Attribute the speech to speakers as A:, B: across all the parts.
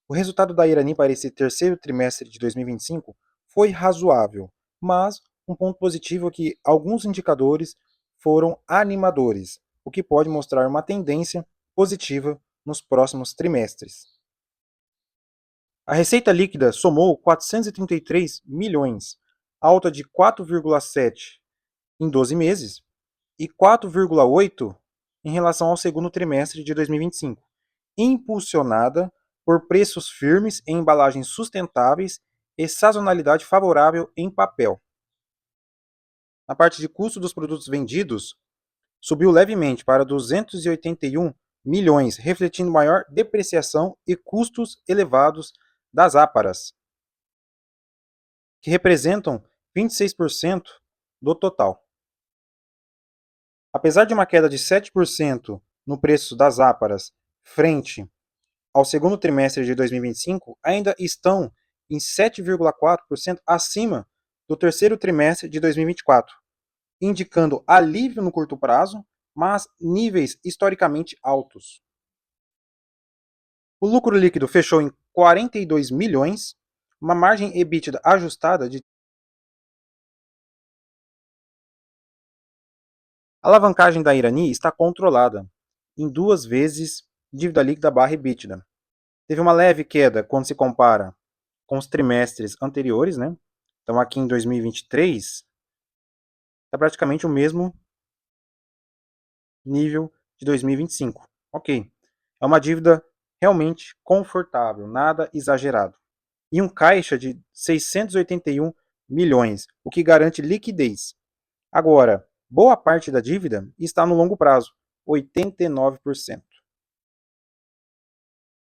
A: O resultado da Irani para esse terceiro trimestre de 2025 foi razoável, mas um ponto positivo é que alguns indicadores foram animadores, o que pode mostrar uma tendência positiva nos próximos trimestres. A receita líquida somou 433 milhões, alta de 4,7 em 12 meses e 4,8 em relação ao segundo trimestre de 2025, impulsionada por preços firmes em embalagens sustentáveis e sazonalidade favorável em papel. Na parte de custo dos produtos vendidos, subiu levemente para 281 milhões, refletindo maior depreciação e custos elevados das áparas, que representam 26% do total. Apesar de uma queda de 7% no preço das áparas frente ao segundo trimestre de 2025, ainda estão em 7,4% acima do terceiro trimestre de 2024, indicando alívio no curto prazo, mas níveis historicamente altos. O lucro líquido fechou em 42 milhões, uma margem EBITDA ajustada de a alavancagem da Irani está controlada em 2 vezes dívida líquida barra EBITDA. Teve uma leve queda quando se compara com os trimestres anteriores, né? Então aqui em 2023 está praticamente o mesmo nível de 2025. Ok. É uma dívida realmente confortável, nada exagerado. E um caixa de 681 milhões, o que garante liquidez. Agora, boa parte da dívida está no longo prazo, 89%.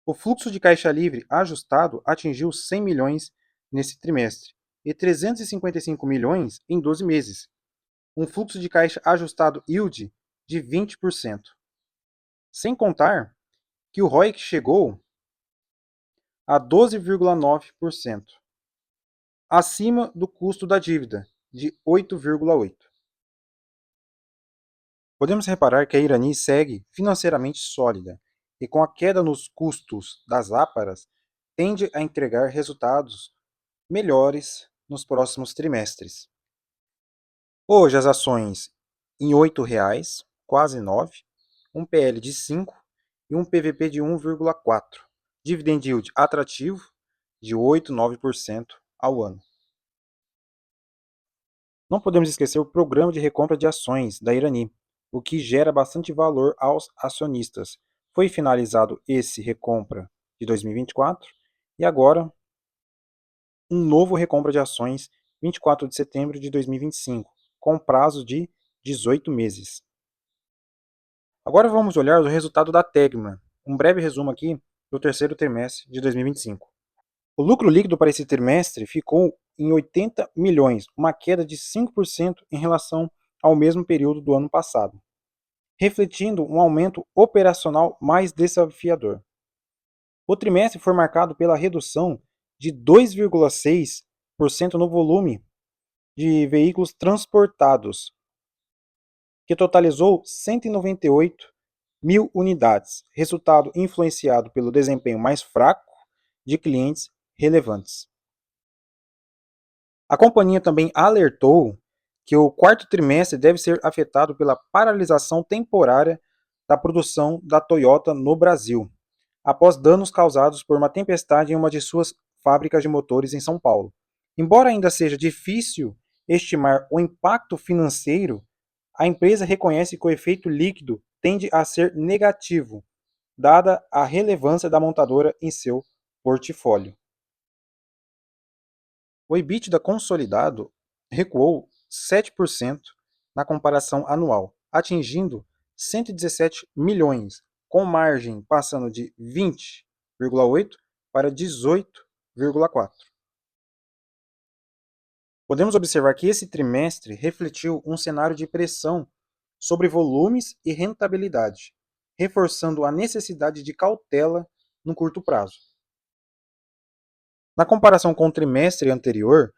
A: O fluxo de caixa livre ajustado atingiu 100 milhões nesse trimestre e 355 milhões em 12 meses, um fluxo de caixa ajustado yield de 20%. Sem contar que o ROIC chegou a 12,9%, acima do custo da dívida, de 8,8%. Podemos reparar que a Irani segue financeiramente sólida e, com a queda nos custos das áparas, tende a entregar resultados melhores nos próximos trimestres. Hoje as ações em R$ 8,00, quase 9, um PL de 5 e um PVP de 1,4. Dividend yield atrativo de 8,9% ao ano. Não podemos esquecer o programa de recompra de ações da Irani, o que gera bastante valor aos acionistas. Foi finalizado esse recompra de 2024 e agora um novo recompra de ações 24 de setembro de 2025, com prazo de 18 meses. Agora vamos olhar o resultado da Tegma, um breve resumo aqui do terceiro trimestre de 2025. O lucro líquido para esse trimestre ficou em 80 milhões, uma queda de 5% em relação ao mesmo período do ano passado, refletindo um aumento operacional mais desafiador. O trimestre foi marcado pela redução de 2,6% no volume de veículos transportados, que totalizou 198 mil unidades, resultado influenciado pelo desempenho mais fraco de clientes relevantes. A companhia também alertou que o quarto trimestre deve ser afetado pela paralisação temporária da produção da Toyota no Brasil, após danos causados por uma tempestade em uma de suas fábricas de motores em São Paulo. Embora ainda seja difícil estimar o impacto financeiro, a empresa reconhece que o efeito líquido tende a ser negativo, dada a relevância da montadora em seu portfólio. O EBITDA consolidado recuou 7% na comparação anual, atingindo 117 milhões, com margem passando de 20,8% para 18,4%. Podemos observar que esse trimestre refletiu um cenário de pressão sobre volumes e rentabilidade, reforçando a necessidade de cautela no curto prazo. Na comparação com o trimestre anterior,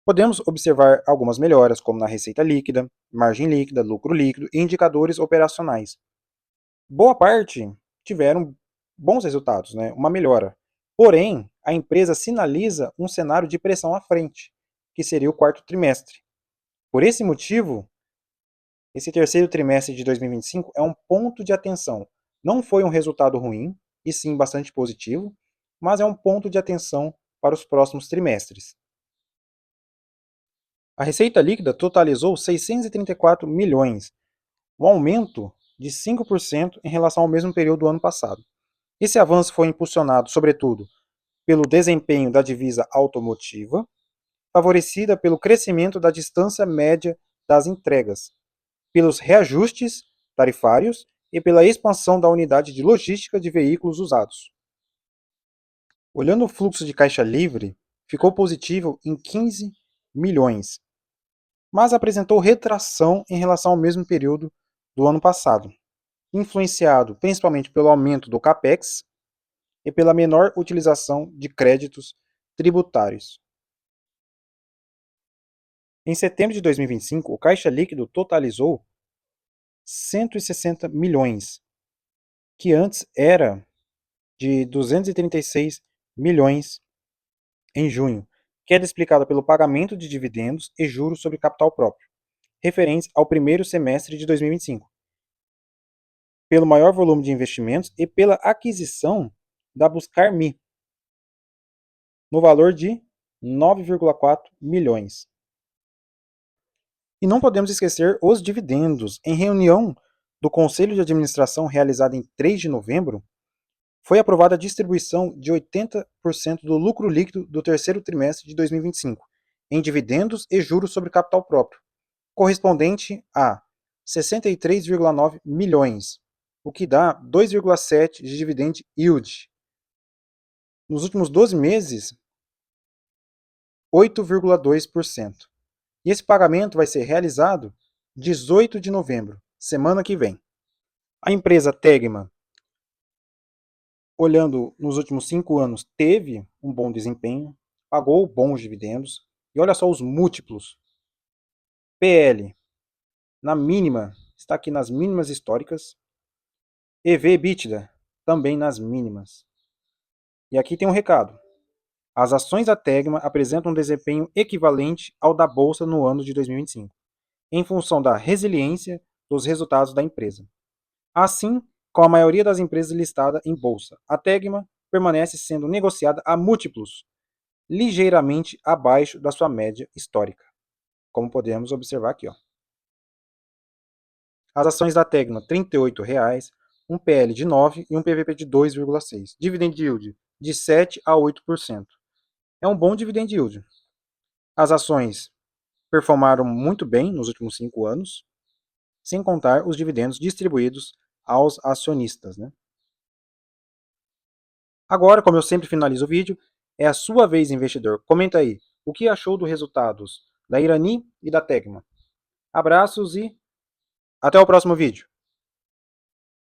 A: podemos observar algumas melhoras, como na receita líquida, margem líquida, lucro líquido e indicadores operacionais. Boa parte tiveram bons resultados, né? Uma melhora, Porém, a empresa sinaliza um cenário de pressão à frente, que seria o quarto trimestre. Por esse motivo, esse terceiro trimestre de 2025 é um ponto de atenção. Não foi um resultado ruim, e sim bastante positivo, mas é um ponto de atenção para os próximos trimestres. A receita líquida totalizou 634 milhões, um aumento de 5% em relação ao mesmo período do ano passado. Esse avanço foi impulsionado, sobretudo, pelo desempenho da divisa automotiva, favorecida pelo crescimento da distância média das entregas, pelos reajustes tarifários e pela expansão da unidade de logística de veículos usados. Olhando o fluxo de caixa livre, ficou positivo em 15 milhões, mas apresentou retração em relação ao mesmo período do ano passado, influenciado principalmente pelo aumento do CAPEX e pela menor utilização de créditos tributários. Em setembro de 2025, o caixa líquido totalizou 160 milhões, que antes era de 236 milhões em junho, queda explicada pelo pagamento de dividendos e juros sobre capital próprio, referentes ao primeiro semestre de 2025, pelo maior volume de investimentos e pela aquisição da Buscar.Me, no valor de 9,4 milhões. E não podemos esquecer os dividendos. Em reunião do Conselho de Administração realizada em 3 de novembro, foi aprovada a distribuição de 80% do lucro líquido do terceiro trimestre de 2025 em dividendos e juros sobre capital próprio, correspondente a 63,9 milhões, o que dá 2,7 de dividend yield. Nos últimos 12 meses, 8,2%. E esse pagamento vai ser realizado 18 de novembro, semana que vem. A empresa Tegma, olhando nos últimos 5 anos, teve um bom desempenho, pagou bons dividendos, e olha só os múltiplos. PL, na mínima, está aqui nas mínimas históricas. EV/EBITDA, também nas mínimas. E aqui tem um recado. As ações da Tegma apresentam um desempenho equivalente ao da Bolsa no ano de 2025, em função da resiliência dos resultados da empresa. Assim, com a maioria das empresas listadas em bolsa, a Tegma permanece sendo negociada a múltiplos ligeiramente abaixo da sua média histórica, como podemos observar aqui. As ações da Tegma, R$ 38,00, um PL de 9 e um PVP de 2,6. Dividend yield de 7 a 8%. É um bom dividend yield. As ações performaram muito bem nos últimos 5 anos, sem contar os dividendos distribuídos aos acionistas. Agora, como eu sempre finalizo o vídeo, é a sua vez, investidor. Comenta aí o que achou dos resultados da Irani e da Tegma. Abraços e até o próximo vídeo.